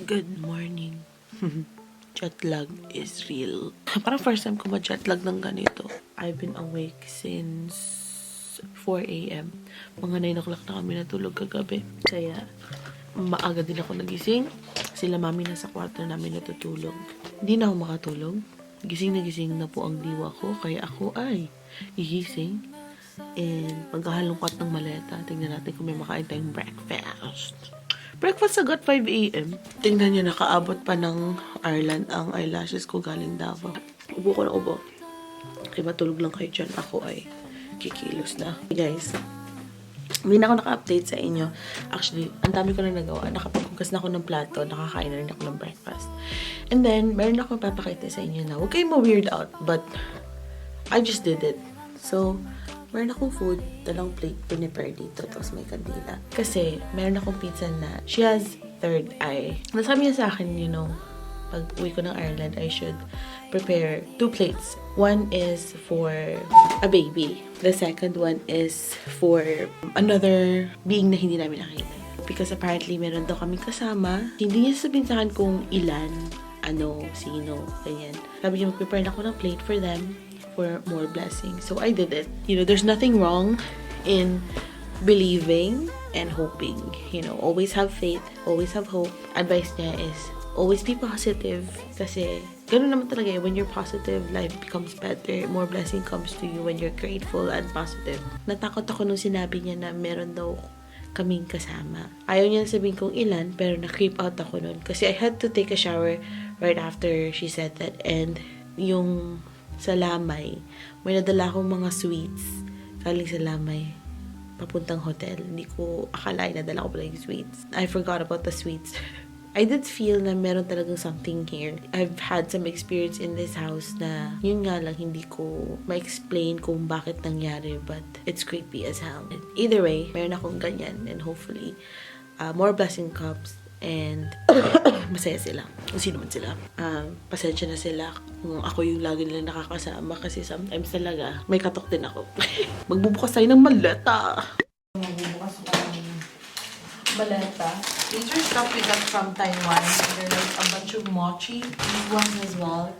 Good morning. Jet lag is real. Parang first time ko ma-jet lag ng ganito. I've been awake since 4 a.m. Mga 9 o'clock na kami natulog kagabi. Kaya maaga din ako nagising. Sila mami nasa kwarto namin natutulog. Hindi na ako makatulog. Gising na po ang diwa ko. Kaya ako ay gigising. And pagkahalungkat ng maleta, tingnan natin kung may makain tayong breakfast. Breakfast agad 5 a.m. Tingnan nyo, nakaabot pa ng Ireland ang eyelashes ko galing Davao. Ubo ko na ubo. Okay, matulog lang kayo dyan. Ako ay kikilos na. Hey guys, hindi na ako naka-update sa inyo. Actually, ang dami ko na nagawa. Nakapaghugas na ako ng plato. Nakakain na rin ako ng breakfast. And then, meron ako papakita sa inyo na huwag kayong ma-weird out. But, I just did it. So, meron akong food, dalang plate, pinipare dito, tapos may kandila. Kasi, meron akong pizza na, she has third eye. Nasabi niya sa akin, you know, pag uwi ko ng Ireland, I should prepare 2 plates. One is for a baby. The second one is for another being na hindi namin nakita. Because apparently, meron daw kaming kasama. Hindi niya sabihin sa akin kung ilan, ano, sino, ganyan. Sabi niya, mag-prepare na ako ng plate for them for more blessings. So I did it. You know, there's nothing wrong in believing and hoping. You know, always have faith, always have hope. Advice niya is always be positive. Kasi ganun naman talaga eh. When you're positive, life becomes better. More blessing comes to you when you're grateful and positive. Natakot ako nung sinabi niya na meron daw kaming kasama. Ayaw niya sabihin kung ilan, pero na-creep out ako nun. Kasi I had to take a shower right after she said that. And yung sa Lamay, may nadala akong mga sweets galing sa Lamay papuntang hotel. Hindi ko akalain nadala ko pala yung sweets. I forgot about the sweets. I did feel na meron talagang something here. I've had some experience in this house na yun nga lang hindi ko ma-explain kung bakit nangyari, but it's creepy as hell. Either way, meron akong ganyan, and hopefully more blessing comes and masaya sila. Kung sino man sila. Pasensya na sila kung ako yung lagi nila nakakasama kasi sometimes talaga may katok din ako. Magbubukas tayo ng maleta. Magbubukas ako ng maleta. These are stuff we got from Taiwan. They're like a bunch of mochi. These ones as well.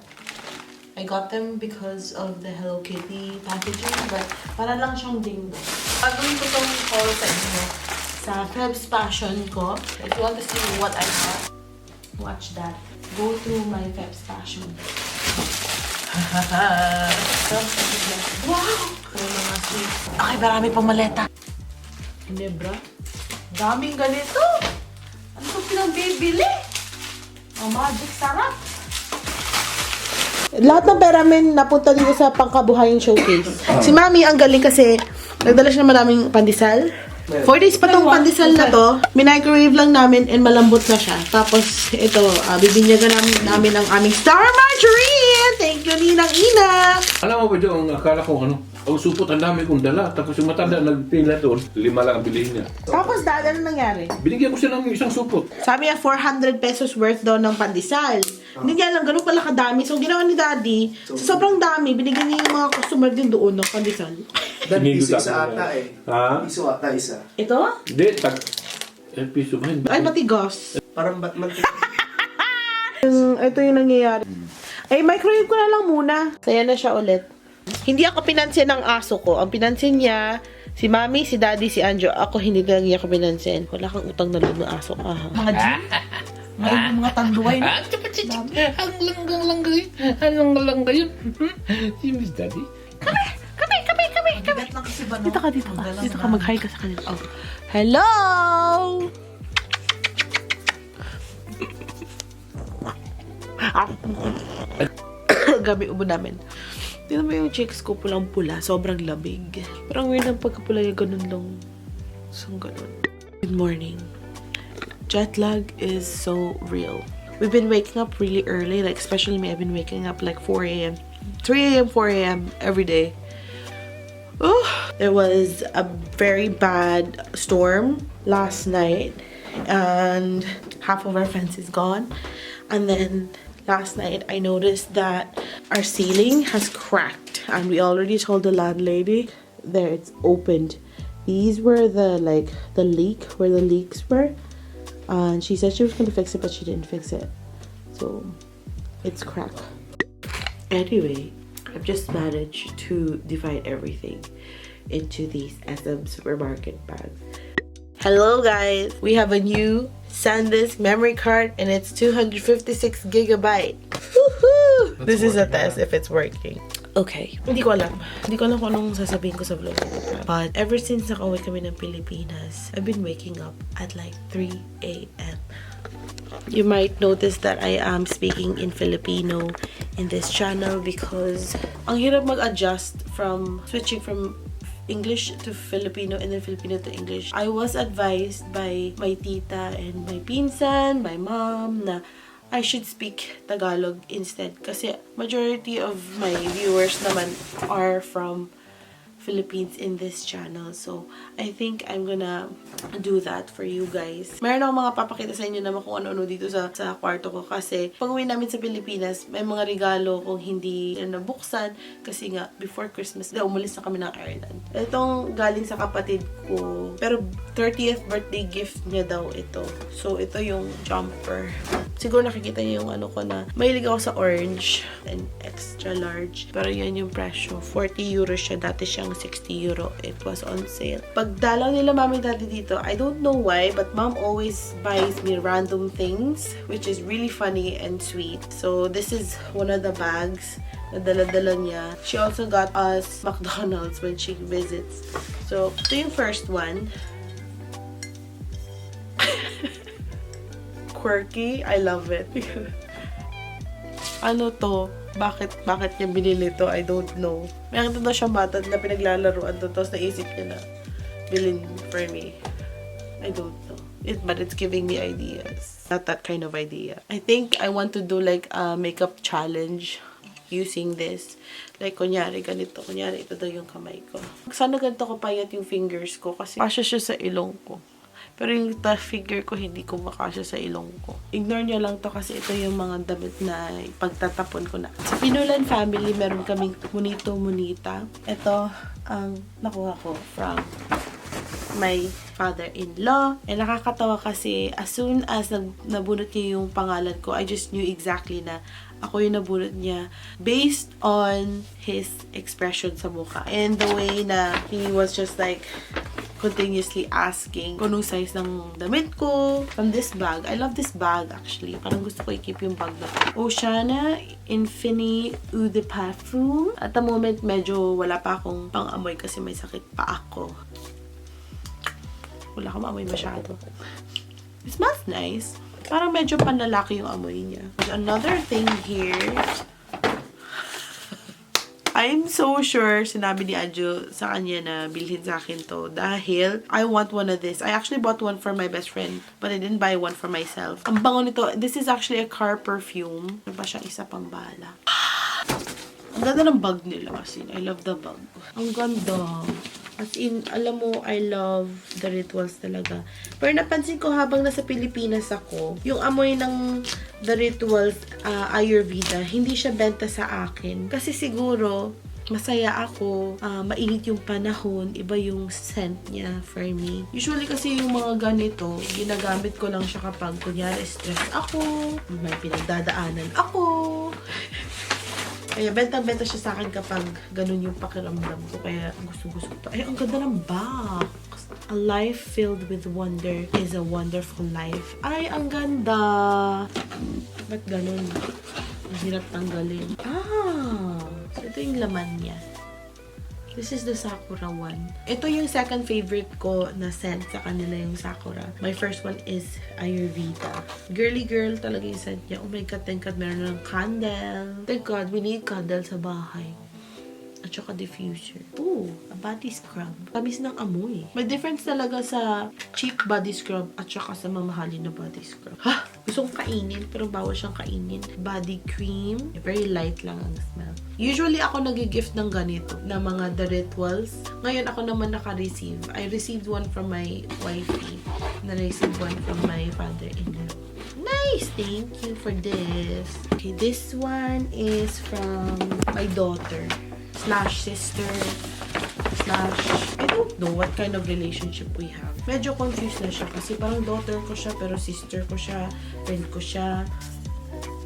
I got them because of the Hello Kitty packaging, but para lang siyang dingdong. Gagawin ko itong haul sa inyo sa Feb's Passion ko. If you want to see what I got, watch that. Go to my Feb's Passion. Wow! May mga sweets. Okay, marami pang maleta. Hindi, bra. Daming ganito. Ano ko pinagbibili? Ang magic sarap. Lahat ng pera namin napunta dito sa pangkabuhayan showcase. Si Mami ang galing kasi nagdala siya ng maraming pandesal. 4 days pa tong pandesal na to. Minicrowave lang namin and malambot na siya. Tapos ito, bibinyagan namin ang aming Star Margarine. Thank you, Ninang Ina. Alam mo ba dyan, akala ko ang supot ang dami kong dala. Tapos yung matanda nagpila doon, 5 lang ang bilihin niya. Tapos dad, ano nangyari? Binigyan ko siya ng isang supot. Sabi niya 400 pesos worth daw ng pandesal. Hindi niya alam, ganun pala kadami. So, ginawa ni Daddy, sa sobrang dami, binigyan niya yung mga customer din doon ng pandesal. Dahil isa ata eh. Ha? Iso ata isa. Ito? Hindi, piso ba? Ay, matigas. Parang Batman. Ito yung nangyayari. Ay, microwave ko na lang muna. Saya na siya ulit. Hindi ako pinansin ng aso ko. Ang pinansin niya, si Mami, si Daddy, si Anjo. Ako, hindi lang niya ako pinansin. Wala kang utang na loob ng aso ka, ha? Mga G? Mga tanduay na. Ang langgang-langga yun. Ang langgang-langga yun. Si Miss Daddy. Kami! Dito ka. Dito ka, mag-hi ka sa kanila. Oh. Hello! Gabi ubo namin. Tignan mo yung cheeks ko, pulang-pula. Sobrang lamig. Parang weird ang pagkapula yung ganun lang. Saan ganun? Good morning. Jet lag is so real. We've been waking up really early. Like, especially me, I've been waking up like 4 a.m. 3 a.m., 4 a.m. every day. Oh, there was a very bad storm last night. And half of our fence is gone. And then last night, I noticed that our ceiling has cracked, and we already told the landlady. There, it's opened. These were the leaks were. And she said she was gonna fix it, but she didn't fix it. So, it's cracked. Anyway, I've just managed to divide everything into these SM Supermarket bags. Hello guys! We have a new SanDisk memory card and it's 256 gigabyte. Woohoo! This is a test if it's working. Okay, hindi ko alam. Hindi ko alam kung anong sasabihin ko sa vlog ko. But ever since nakauwi kami ng Pilipinas, I've been waking up at like 3 a.m. You might notice that I am speaking in Filipino in this channel because ang hirap mag-adjust from switching from English to Filipino and then Filipino to English. I was advised by my tita and my pinsan, my mom, na I should speak Tagalog instead kasi majority of my viewers naman are from Philippines in this channel. So, I think I'm gonna do that for you guys. Meron akong mga papakita sa inyo naman kung ano-ano dito sa kwarto ko kasi pag uwi namin sa Pilipinas, may mga regalo kung hindi nabuksan kasi nga before Christmas, umalis na kami ng Ireland. Itong galing sa kapatid ko, pero 30th birthday gift niya daw ito. So, ito yung jumper. Siguro nakikita niyo yung ano ko na mahilig ako sa orange and extra large. Pero yan yung presyo. 40 euros siya. Dati siyang 60 euro. It was on sale. Pag dalaw nila mami dati dito, I don't know why, but mom always buys me random things, which is really funny and sweet. So, this is one of the bags na dala-dala niya. She also got us McDonald's when she visits. So, ito yung first one. Quirky. I love it. Ano to? Bakit niya binili to? I don't know. May nakita daw siyang bata na pinaglalaroan to. Tapos naisip niya na bilhin for me. I don't know. But it's giving me ideas. Not that kind of idea. I think I want to do like a makeup challenge using this. Like, kunyari, ganito. Kunyari, ito daw yung kamay ko. Sana ganito ko payat yung fingers ko kasi kasya siya sa ilong ko. Pero yung figure ko, hindi ko makasya sa ilong ko. Ignore nyo lang to kasi ito yung mga damit na pagtatapon ko na. Sa Pinulan family, meron kaming munito-munita. Ito ang nakuha ko from my father-in-law. And nakakatawa kasi as soon as nabunot niya yung pangalan ko, I just knew exactly na ako yung nabunot niya based on his expression sa mukha. And the way na he was just like continuously asking kung anong size ng damit ko from this bag. I love this bag actually. Parang gusto ko i-keep yung bag na to. Oceana Infini Eau de Parfum. At the moment, medyo wala pa akong pang-amoy kasi may sakit pa ako. Wala akong amoy masyado. It smells nice. Parang medyo panlalaki yung amoy niya. There's another thing here. I'm so sure sinabi ni Adjo sa kanya na bilhin sa akin to dahil I want one of this. I actually bought one for my best friend but I didn't buy one for myself. Ang bango nito. This is actually a car perfume. Ano ba siyang isa pang bala? Ang ganda ng bag nila kasi. I love the bag. Ang ganda. As in, alam mo, I love the rituals talaga. Pero napansin ko habang nasa Pilipinas ako, yung amoy ng the rituals Ayurveda, hindi siya benta sa akin. Kasi siguro, masaya ako, mainit yung panahon, iba yung scent niya for me. Usually kasi yung mga ganito, ginagamit ko lang siya kapag kunyari stress ako, may pinagdadaanan ako. Kaya benta-benta siya sa akin kapag ganun yung pakiramdam ko. Kaya gusto-gusto ko. Ay, ang ganda ng box. A life filled with wonder is a wonderful life. Ay, ang ganda. Ba't ganun? Ang hirap tanggalin. So ito yung laman niya. This is the Sakura one. Ito yung second favorite ko na scent sa kanila yung Sakura. My first one is Ayurveda. Girly girl talaga yung scent niya. Oh my God, thank God, meron ng candle. Thank God, we need candle sa bahay. At saka diffuser. Ooh, a body scrub. Tamis ng amoy. May difference talaga sa cheap body scrub at saka sa mamahalin na body scrub. Ha! Gusto kong kainin pero bawal siyang kainin. Body cream. Very light lang ang smell. Usually ako nag-gift ng ganito na mga The Rituals. Ngayon ako naman naka-receive. I received one from my wifey. Na-received one from my father-in-law. Nice! Thank you for this. Okay, this one is from my daughter / sister. slash, I don't know what kind of relationship we have. Medyo confused na siya kasi parang daughter ko siya pero sister ko siya, friend ko siya.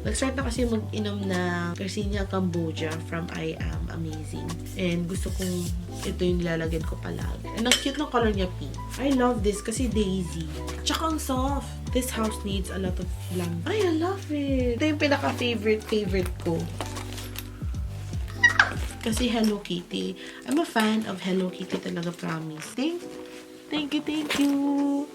Nag-start na kasi mag-inom na Garcinia Cambodia from I Am Amazing. And gusto kong ito yung nilalagyan ko palagi. And ang cute ng color niya, pink. I love this kasi daisy. Tsaka ang soft. This house needs a lot of lang. Ay, I love it. Ito yung pinaka-favorite ko. Kasi Hello Kitty. I'm a fan of Hello Kitty talaga, promise. Thank you.